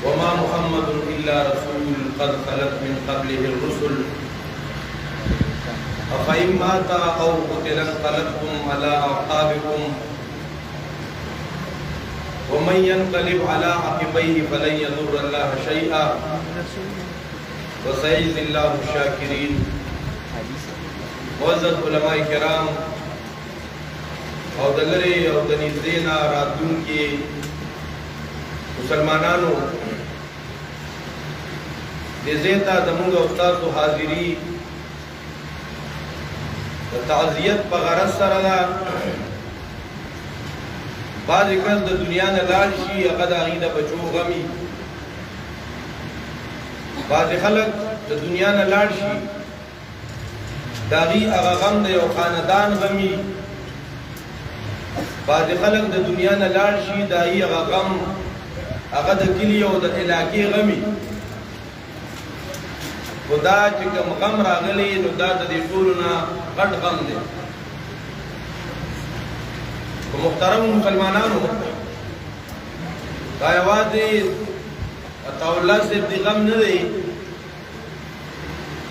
وما محمد إلا رسول قد خلت من قبله الرسل أفإن مات أو قتل انقلبتم على أعقابكم ومن ينقلب على عقبيه فلن يضر الله شيئا وسيجزي الله الشاكرين. معزز علماء کرام او دلری او دنیزینا راتون کی مسلمانانو دیزیتا دمونگا استاذ و حاضری تعزیت پا غرص سرلا بعض کس دا دنیا نلال شی اقد آغیدہ بچو غمی بعض خلق دا دنیا نلال شی داغی اغا غم دا یو خاندان غمی بعض خلق دا دنیا نلال شی داغی اغا غم اغا دا کلی و دا علاقی غمی خدا چکم غم راغلی نو دا دا دی طولنا غٹ غم دے. محترم مسلمانانو دا یوازې عطاءاللہ صاحب دی غم نه دی،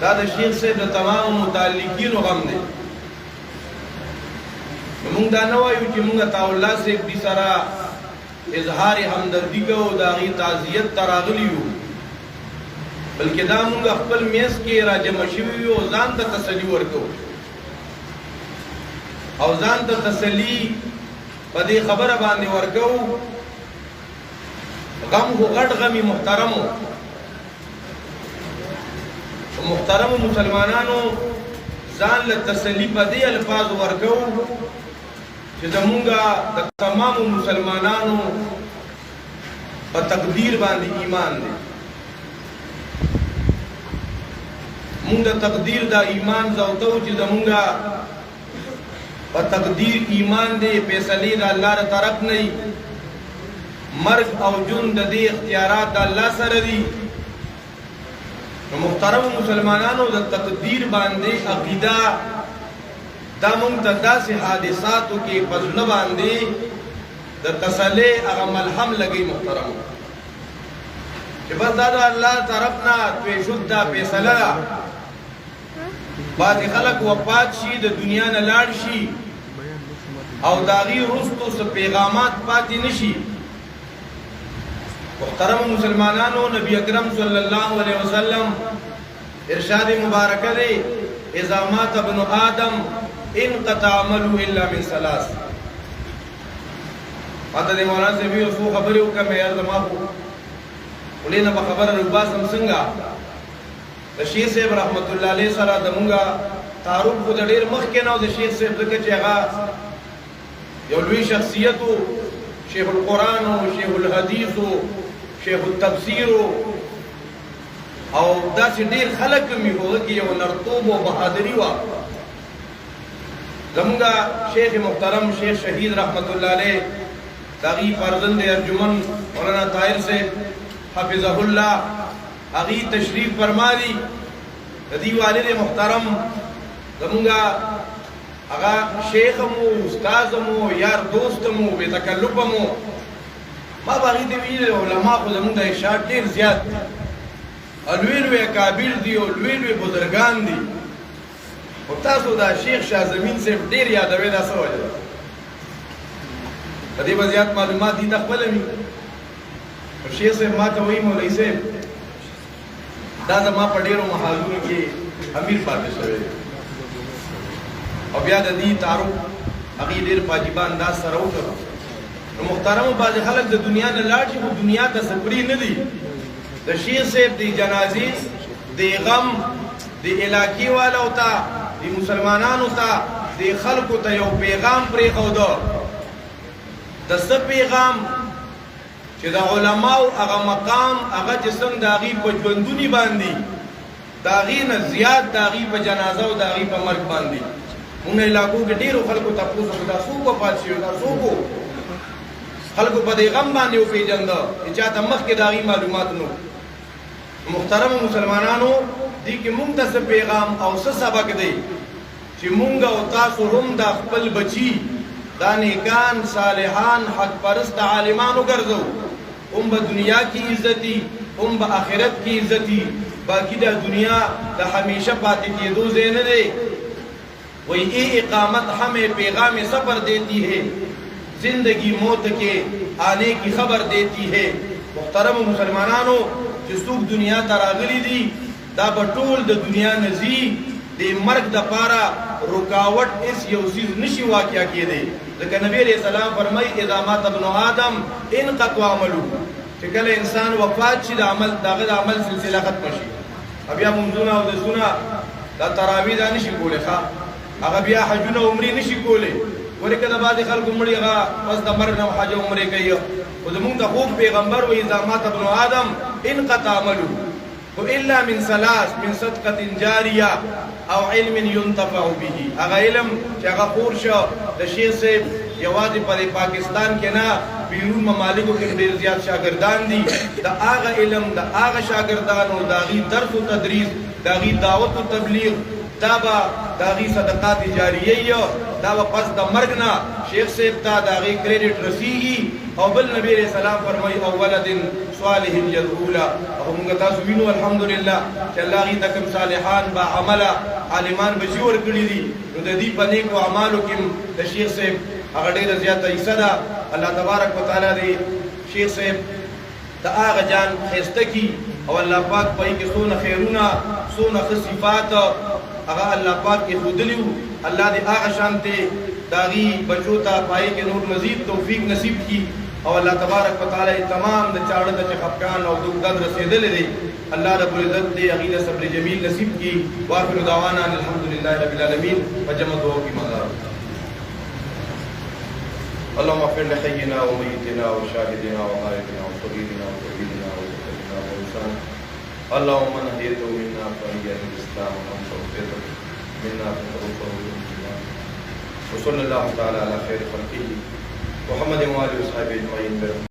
دا د شیخ صاحب د تمام متعلقینو غم دی. موږ دا نه وایو چې موږ عطاءاللہ صاحب دی سره اظهار همدردي کوو، د هغې تعزیت ته راغلي یو، بلکې دا موږ خپل میز کې راجمع شوي یو او ځان ته تسلي ورکوو او ځان ته تسلي په دې خبره باندې ورکوو. غم خو غټ غمي محترمو مسلمانانو ځان له تسلي په دې الفاظ ورکوو چې زمونږه د تمامو مسلمانانو په تقدیر باندې ایمان دی. مونږ د تقدیر دا ایمان زوتو چې زمونږه په تقدیر ایمان دی، فیصلې د الله تر طرف نه دي، مرګ او ژوند د دې اختیارات د الله سره دي. نو محترم مسلمانانو د تقدیر باندې عقیده دا مونږ ته داسې حادثاتو کې په زړه باندې د تسلۍ هغه ملهم لګوي محترمو چې بس دا د الله طرف نه توی شد دا فیصله ده. بعضې خلک وفات شي، د دنیا نه لاړ شي او د هغې وروستو څه پیغامات پاتې نه شي. محترم مسلمانانو نبی اکرم صلی الله علیه وسلم ارشاد مبارکه دی اذا مات ابن آدم انقطع عمله الا من ثلاث. ماته د مولانا صاحب یو څو خبرې وکړم، یار زما خو ولې نه به خبره روباسم څنګه. د شیخ صاحب رحمت الله علیه سره زمونږه تعارف خو د ډېر مخکې نه و. د شیخ صاحب ځکه چې هغه یو لوی شخصیت و، شیخ القرآن و، شیخ الحدیث و، شیخ التفسیر و، او داسې ډېر خلک هم یې هغه کې یو نرتوب و بهادري وه. زمونږه شیخ محترم شیخ شهید رحمت الله علیه د هغې فرزند ارجمن مولانا طاهر صاحب حفظه الله هغې تشریف فرما دي. د دې والد محترم زمونږه هغه شیخ مو، استاذ مو، یار دوست مو، بې تکلفه مو. ما به هغې ته ویلي علما خو زمونږ د اشاعت ډېر زیات دي او لوی لوی اکابر دي او لوی لوی بزرګان دي، خو تاسو دا شیخ شاه زمین صاحب ډېر یادوئ. دا څه وجه ده؟ په دې به زیات معلومات دي ته خپله وي. شیخ صاحب ما ته وایي مولوي صاحب دا زما په ډېرو محاذونو کې امیر پاتې شوی دی، او بیا د دې تعارف هغې ډېر په عجیبه انداز سره وکړو. نو محترمو بعضې خلک د دنیا نه لاړ شي، خو دنیا ته سفري نه دي. د شیخ صاحب د جنازې د غم د علاقې والو ته، د مسلمانانو ته، د خلکو ته یو پیغام پرېښوده. د څه پیغام چې د علماو هغه مقام هغه چې څنګه د هغې په ژوندوني باندې د هغې نه زیات د هغې په جنازه او د هغې په مرګ باندې مونږ علاقو کې ډېرو خلکو تپوس وکړو دا څوک وفات شوي، دا څوک و. خلکو په دې غم باندې وپېژنده چې چا ته مخکې د هغې معلومات نه و. محترمو مسلمانانو دې کې مونږ ته څه پیغام او څه سبق دی چې مونږ او تاسو هم د خپل بچي دا نیکان صالحان حق پرست عالمان وګرځو. هم به دنیا کی عزتی هم به آخرت کی عزتی باقی دا دنیا دا ہمیشہ پاتے کیدو ځای نه دی وہی اے اقامت ہمیں پیغام سفر دیتی ہے زندگی موت کے آنے کی خبر دیتی ہے محترم مسلمانانو چې څوک دنیا ته راغلي دي دا به ټول د دنیا نه ځي د مرګ دپاره رکاوټ هېڅ یو څیز نشي واقع کېدی ځکه نبي علیه السلام فرمایي اذا مات ابن آدم انقطع عملو چې کله انسان وفات شي د عمل دغه د عمل سلسله ختمه شي بیا مونځونه اودسونه دا تراویح دا نشي کولی ښه هغه بیا حجونه عمرې نشي کولی ولې که د بعضې خلکو مړي هغه پس د مرګ نه حج او عمرې کوي خو زمونږ د خوږ پیغمبر وایي اذا مات ابن آدم انقطع عملو الا من ثلاث من صدقة جاریه او علم ينتفع به هغه علم چې هغه خور شو د شیخ صاحب یوازې په پاکستان کې نه بیرون ممالکو کې ډېر زیات شاګردان دي د هغه علم د هغه شاګردانو د هغې درس و تدریس د هغې دعوت و تبلیغ دا به د هغې صدقات جاریه دا به پس د مرګ نه شیخ صاحب ته د هغې کریډټ رسیږي او بل نبی علیہ السلام فرمایي او ولد صالح يدعو له او موږ تاسو وینو الحمدلله چې الله هغې ته کوم صالحان با عمله عالمان بچي ورکړي دي نو د دې په نیکو اعمالو کې د شیخ صاحب هغه ډېره زیاته حصه ده الله تبارک وتعالی دې شیخ صاحب د هغه جان ښایسته کي او الله پاک په هغې کې څونه خیرونه څونه ښه صفات هغه الله پاک ایښودلي وو الله دې هغه شانتې د هغې بچو ته په هغې کې نور مزید توفیق نصیب کړي او الله تبارک وتعالی تمام د چاړه ته چې خفګان او دغ درد رسېدلی دی الله رب العزت دې هغې ته صبر جمیل نصیب کړي واخر دعوانا الحمدلله رب العالمین وجمع دعا کی مزار اللهم اغفر لحينا وميتنا وشاهدنا وغائبنا وصغيرنا وكبيرنا وذكرنا وانسانا اللهم من هديته منا فهي الاسلام ومن توفيقه منا فتوفه بالإيمان وصلى الله تعالى على خير خلقه محمد وآله وصحبه أجمعين.